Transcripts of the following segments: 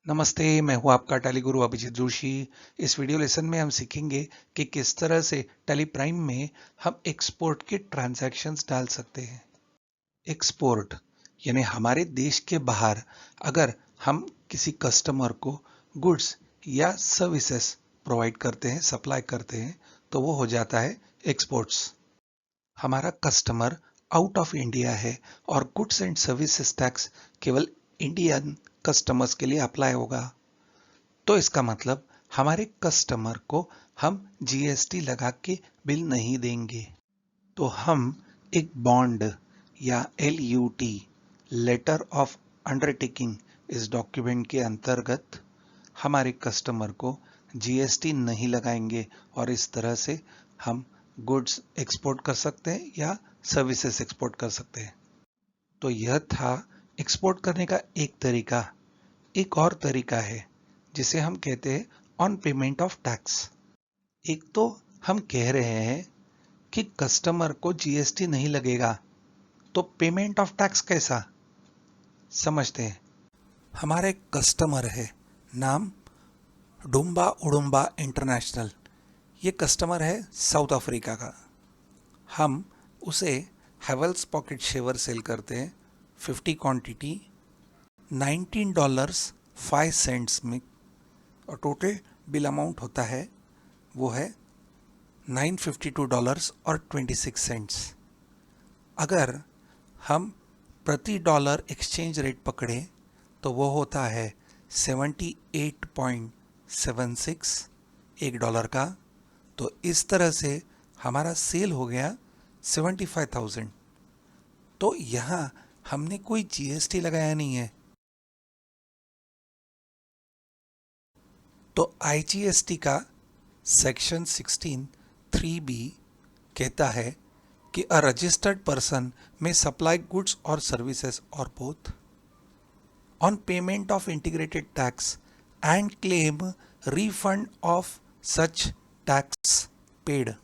नमस्ते, मैं हूँ आपका टैली गुरु अभिजीत जोशी। इस वीडियो लेसन में हम सीखेंगे कि किस तरह से टैली प्राइम में हम एक्सपोर्ट के ट्रांजैक्शंस डाल सकते हैं। एक्सपोर्ट यानी हमारे देश के बाहर अगर हम किसी कस्टमर को गुड्स या सर्विसेज प्रोवाइड करते हैं, सप्लाई करते हैं, तो वो हो जाता है एक्सपोर्ट्स। हमारा कस्टमर आउट ऑफ इंडिया है और गुड्स एंड सर्विसेज टैक्स केवल इंडियन कस्टमर्स के लिए अप्लाई होगा, तो इसका मतलब हमारे कस्टमर को हम जीएसटी लगा के बिल नहीं देंगे। तो हम एक बॉन्ड या एलयूटी, लेटर ऑफ अंडरटेकिंग, इस डॉक्यूमेंट के अंतर्गत हमारे कस्टमर को जीएसटी नहीं लगाएंगे और इस तरह से हम गुड्स एक्सपोर्ट कर सकते हैं या सर्विसेज एक्सपोर्ट कर सकते हैं। तो यह था एक्सपोर्ट करने का एक तरीका। एक और तरीका है जिसे हम कहते हैं ऑन पेमेंट ऑफ टैक्स। एक तो हम कह रहे हैं कि कस्टमर को जीएसटी नहीं लगेगा, तो पेमेंट ऑफ टैक्स कैसा समझते हैं। हमारा एक कस्टमर है, नाम डुम्बा उडुम्बा इंटरनेशनल। ये कस्टमर है साउथ अफ्रीका का। हम उसे हेवल्स पॉकेट शेवर सेल करते हैं 50 क्वांटिटी $19.05 में, और टोटल बिल अमाउंट होता है वो है $952.26। अगर हम प्रति डॉलर एक्सचेंज रेट पकड़ें तो वो होता है 78.76 एक डॉलर का। तो इस तरह से हमारा सेल हो गया 75,000। तो यहाँ हमने कोई जीएसटी लगाया नहीं है। तो आईजीएसटी का सेक्शन 16(3)(b कहता है कि अ रजिस्टर्ड पर्सन में सप्लाई गुड्स और सर्विसेज और both on payment of integrated tax and claim refund of such tax paid.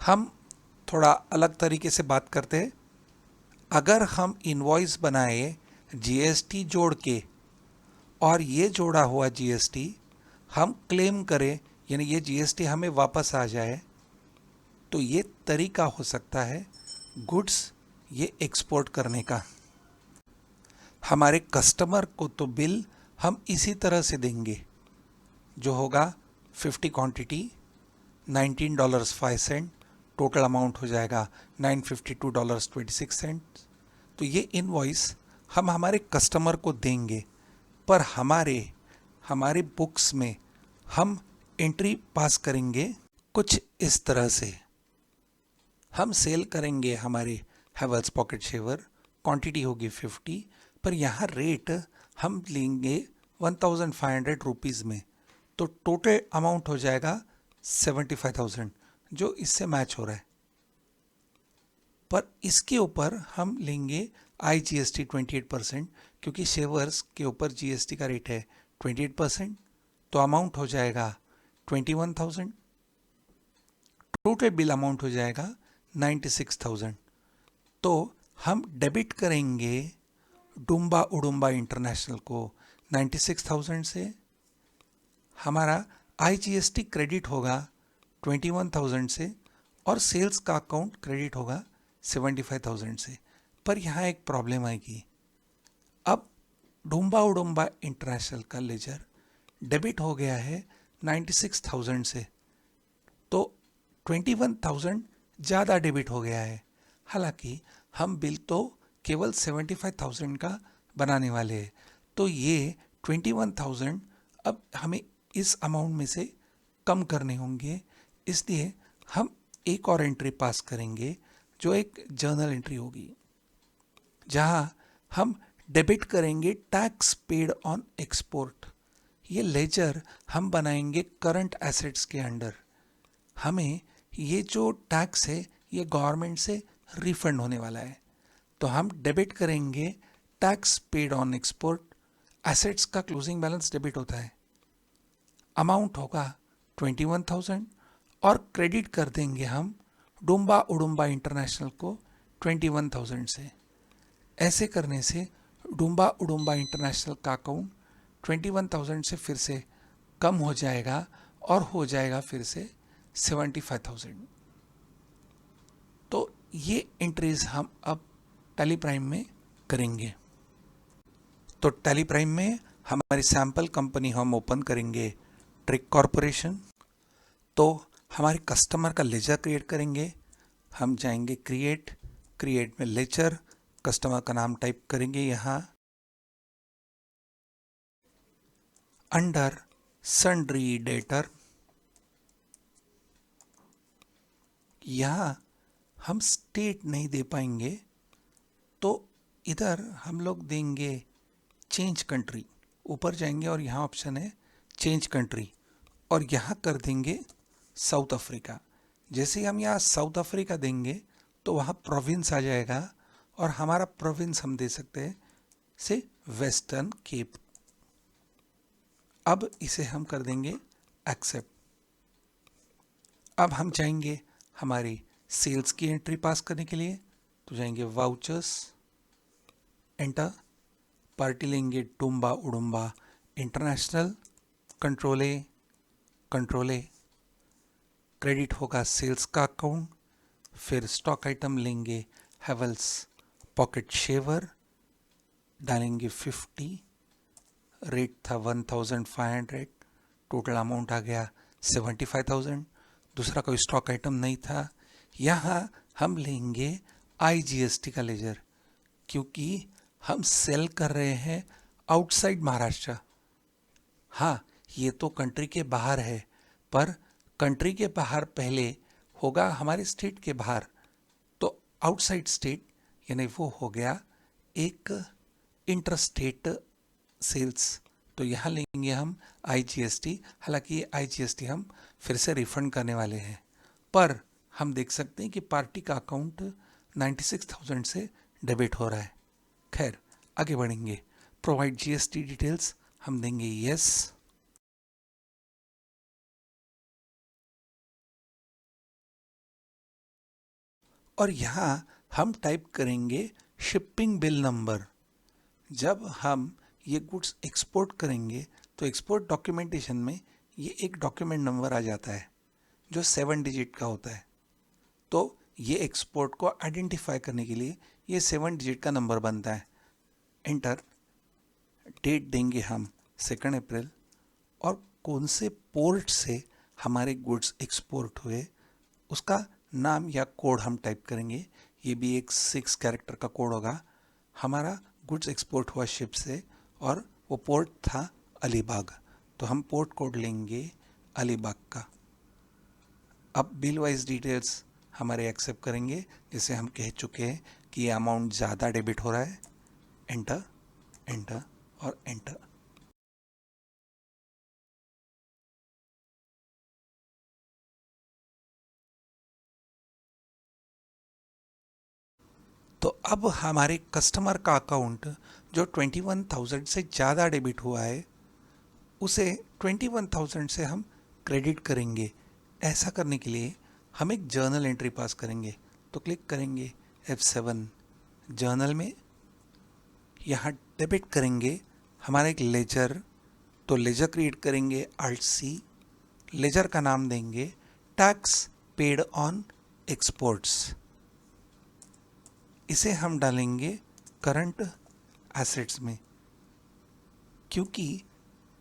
हम थोड़ा अलग तरीके से बात करते हैं। अगर हम इनवॉइस बनाए जीएसटी जोड़ के और ये जोड़ा हुआ जीएसटी हम क्लेम करें, यानी ये जीएसटी हमें वापस आ जाए, तो ये तरीका हो सकता है गुड्स ये एक्सपोर्ट करने का। हमारे कस्टमर को तो बिल हम इसी तरह से देंगे, जो होगा 50 क्वांटिटी $19.05, टोटल अमाउंट हो जाएगा $952.26। तो ये इनवॉइस हम हमारे कस्टमर को देंगे, पर हमारे बुक्स में हम एंट्री पास करेंगे कुछ इस तरह से। हम सेल करेंगे हमारे हेवल्स पॉकेट शेवर, क्वांटिटी होगी 50, पर यहाँ रेट हम लेंगे 1500 रुपीज़ में, तो टोटल अमाउंट हो जाएगा 75,000, जो इससे मैच हो रहा है। पर इसके ऊपर हम लेंगे आईजीएसटी 28%, क्योंकि शेवर्स के ऊपर जीएसटी का रेट है 28%। तो अमाउंट हो जाएगा 21,000, टोटल बिल अमाउंट हो जाएगा 96,000। तो हम डेबिट करेंगे डुम्बा उडुम्बा इंटरनेशनल को 96,000 से। हमारा आईजीएसटी क्रेडिट होगा 21,000 से और सेल्स का अकाउंट क्रेडिट होगा 75,000 से। पर यहाँ एक प्रॉब्लम आएगी। अब डुम्बा उडुम्बा इंटरनेशनल का लेजर डेबिट हो गया है 96,000 से, तो 21,000 ज़्यादा डेबिट हो गया है। हालांकि हम बिल तो केवल 75,000 का बनाने वाले हैं, तो ये 21,000 अब हमें इस अमाउंट में से कम करने होंगे। इसलिए हम एक और एंट्री पास करेंगे, जो एक जर्नल एंट्री होगी, जहां हम डेबिट करेंगे टैक्स पेड ऑन एक्सपोर्ट। ये लेजर हम बनाएंगे करंट एसेट्स के अंडर। हमें ये जो टैक्स है ये गवर्नमेंट से रिफंड होने वाला है, तो हम डेबिट करेंगे tax paid on export. Assets का क्लोजिंग बैलेंस डेबिट होता है, अमाउंट होगा 21,000 और क्रेडिट कर देंगे हम डुम्बा उडुम्बा इंटरनेशनल को 21,000 से। ऐसे करने से डुम्बा उडुम्बा इंटरनेशनल का अकाउंट 21,000 से फिर से कम हो जाएगा और हो जाएगा फिर से 75,000। तो ये एंट्रीज हम अब टैली प्राइम में करेंगे। तो टैली प्राइम में हमारी सैंपल कंपनी हम ओपन करेंगे ट्रिक कॉरपोरेशन। तो हमारे कस्टमर का लेजर क्रिएट करेंगे। हम जाएंगे क्रिएट में लेजर, कस्टमर का नाम टाइप करेंगे यहाँ, अंडर सन्ड्री डेटर। यहाँ हम स्टेट नहीं दे पाएंगे, तो इधर हम लोग देंगे चेंज कंट्री। ऊपर जाएंगे और यहाँ ऑप्शन है चेंज कंट्री, और यहाँ कर देंगे साउथ अफ्रीका। जैसे ही हम यहाँ साउथ अफ्रीका देंगे तो वहाँ प्रोविंस आ जाएगा, और हमारा प्रोविंस हम दे सकते हैं से वेस्टर्न केप। अब इसे हम कर देंगे एक्सेप्ट। अब हम जाएंगे हमारी सेल्स की एंट्री पास करने के लिए, तो जाएंगे वाउचर्स, एंटर, पार्टी लेंगे डुम्बा उडुम्बा इंटरनेशनल, कंट्रोल ए, क्रेडिट होगा सेल्स का अकाउंट। फिर स्टॉक आइटम लेंगे हैवेल्स पॉकेट शेवर, डालेंगे 50, रेट था 1,500, टोटल अमाउंट आ गया 75,000। दूसरा कोई स्टॉक आइटम नहीं था। यहाँ हम लेंगे IGST का लेजर, क्योंकि हम सेल कर रहे हैं आउटसाइड महाराष्ट्र। हाँ, ये तो कंट्री के बाहर है, पर कंट्री के बाहर पहले होगा हमारे स्टेट के बाहर, तो आउटसाइड स्टेट यानी वो हो गया एक इंटर स्टेट सेल्स। तो यहाँ लेंगे हम IGST। हालांकि ये IGST हम फिर से रिफंड करने वाले हैं, पर हम देख सकते हैं कि पार्टी का अकाउंट 96,000 से डेबिट हो रहा है। खैर, आगे बढ़ेंगे। प्रोवाइड GST डिटेल्स हम देंगे यस, और यहाँ हम टाइप करेंगे शिपिंग बिल नंबर। जब हम ये गुड्स एक्सपोर्ट करेंगे तो एक्सपोर्ट डॉक्यूमेंटेशन में ये एक डॉक्यूमेंट नंबर आ जाता है जो 7 डिजिट का होता है। तो ये एक्सपोर्ट को आइडेंटिफाई करने के लिए ये 7 डिजिट का नंबर बनता है। एंटर, डेट देंगे हम 2 अप्रैल, और कौन से पोर्ट से हमारे गुड्स एक्सपोर्ट हुए उसका नाम या कोड हम टाइप करेंगे। ये भी एक 6 कैरेक्टर का कोड होगा। हमारा गुड्स एक्सपोर्ट हुआ शिप से, और वो पोर्ट था अलीबाग, तो हम पोर्ट कोड लेंगे अलीबाग का। अब बिल वाइज डिटेल्स हमारे एक्सेप्ट करेंगे, जैसे हम कह चुके हैं कि ये अमाउंट ज़्यादा डेबिट हो रहा है। एंटर, एंटर और एंटर। तो अब हमारे कस्टमर का अकाउंट जो 21,000 से ज़्यादा डेबिट हुआ है उसे 21,000 से हम क्रेडिट करेंगे। ऐसा करने के लिए हम एक जर्नल एंट्री पास करेंगे। तो क्लिक करेंगे F7 जर्नल में, यहाँ डेबिट करेंगे हमारा एक लेजर। तो लेजर क्रिएट करेंगे Alt+C, लेजर का नाम देंगे टैक्स पेड ऑन एक्सपोर्ट्स। इसे हम डालेंगे करंट एसेट्स में, क्योंकि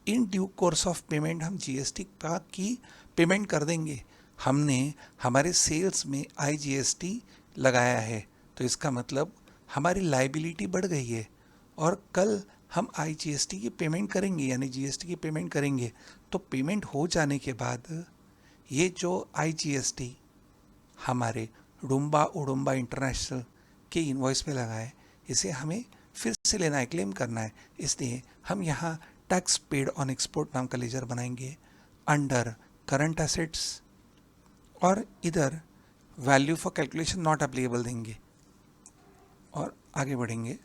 in due course of payment हम GST का की पेमेंट कर देंगे। हमने हमारे सेल्स में IGST लगाया है, तो इसका मतलब हमारी लाइबिलिटी बढ़ गई है, और कल हम IGST की पेमेंट करेंगे यानी GST की पेमेंट करेंगे। तो पेमेंट हो जाने के बाद ये जो IGST हमारे डुम्बा उडुम्बा इंटरनेशनल के इनवॉइस पे लगा है, इसे हमें फिर से लेना है, क्लेम करना है। इसलिए हम यहाँ टैक्स पेड ऑन एक्सपोर्ट नाम का लेजर बनाएंगे अंडर करंट एसेट्स, और इधर value for calculation not applicable देंगे, और आगे बढ़ेंगे,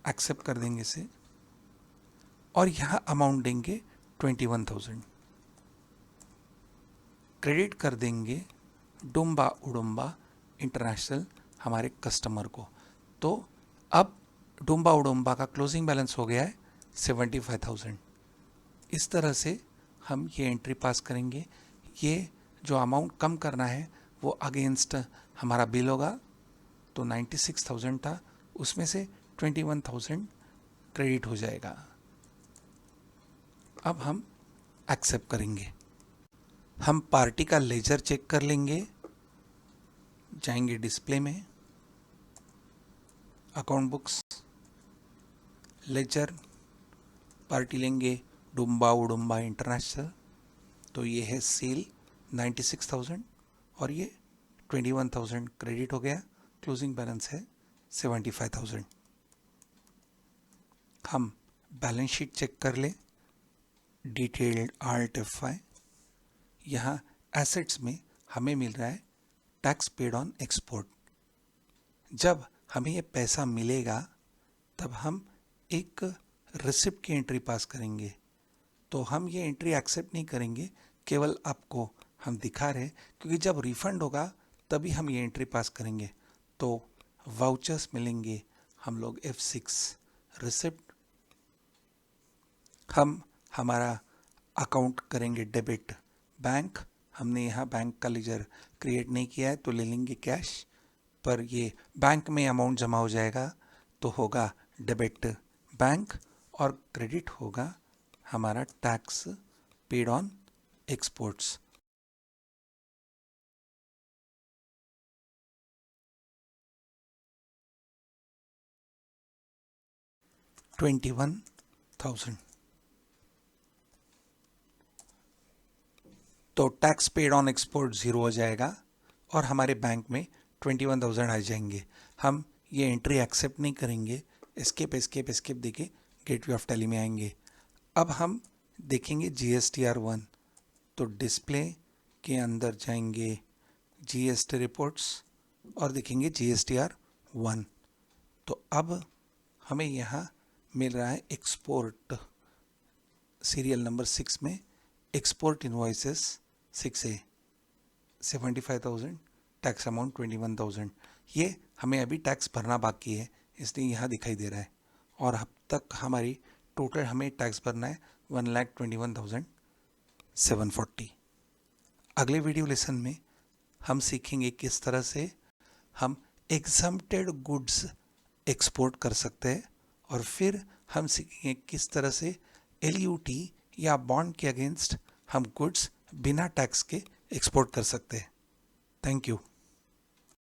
एक्सेप्ट कर देंगे इसे, और यहाँ अमाउंट देंगे 21,000, क्रेडिट कर देंगे डुम्बा उडुम्बा इंटरनेशनल हमारे कस्टमर को। तो अब डुम्बा उडुम्बा का क्लोजिंग बैलेंस हो गया है 75,000। इस तरह से हम ये एंट्री पास करेंगे। ये जो अमाउंट कम करना है वो अगेंस्ट हमारा बिल होगा, तो 96,000 था, उसमें से 21,000 क्रेडिट हो जाएगा। अब हम एक्सेप्ट करेंगे। हम पार्टी का लेजर चेक कर लेंगे, जाएंगे डिस्प्ले में, अकाउंट बुक्स, लेजर, पार्टी लेंगे डुम्बा उडुम्बा इंटरनेशनल, तो ये है सेल 96,000 और ये 21,000 क्रेडिट हो गया। क्लोजिंग बैलेंस है 75,000। हम बैलेंस शीट चेक कर लें, डिटेल्ड आर्ट F5। यहाँ एसेट्स में हमें मिल रहा है टैक्स पेड ऑन एक्सपोर्ट। जब हमें ये पैसा मिलेगा तब हम एक रिसिप्ट की एंट्री पास करेंगे, तो हम ये एंट्री एक्सेप्ट नहीं करेंगे, केवल आपको हम दिखा रहे हैं, क्योंकि जब रिफंड होगा तभी हम ये एंट्री पास करेंगे। तो वाउचर्स मिलेंगे, हम लोग F6 रिसिप्ट, हम हमारा अकाउंट करेंगे डेबिट बैंक। हमने यहाँ बैंक का लेजर क्रिएट नहीं किया है तो ले लेंगे कैश, पर ये बैंक में अमाउंट जमा हो जाएगा तो होगा डेबिट बैंक, और क्रेडिट होगा हमारा टैक्स पेड ऑन एक्सपोर्ट्स। $21,000। तो tax paid on export zero हो जाएगा और हमारे बैंक में 21,000 आ जाएंगे। हम ये एंट्री एक्सेप्ट नहीं करेंगे, एस्केप एस्केप एस्केप देके गेटवे ऑफ टैली में आएंगे। अब हम देखेंगे GSTR1, तो डिस्प्ले के अंदर जाएंगे GST रिपोर्ट्स और देखेंगे GSTR1। तो अब हमें यहाँ मिल रहा है एक्सपोर्ट सीरियल नंबर 6 में export invoices 6A 75,000, tax amount 21,000। ये हमें अभी टैक्स भरना बाकी है इसलिए यहाँ दिखाई दे रहा है, और अब तक हमारी टोटल हमें टैक्स भरना है 1,21,740। अगले वीडियो लेसन में हम सीखेंगे किस तरह से हम एग्जम्प्टेड गुड्स एक्सपोर्ट कर सकते हैं, और फिर हम सीखेंगे किस तरह से LUT या बॉन्ड के अगेंस्ट हम गुड्स बिना टैक्स के एक्सपोर्ट कर सकते हैं। Thank you.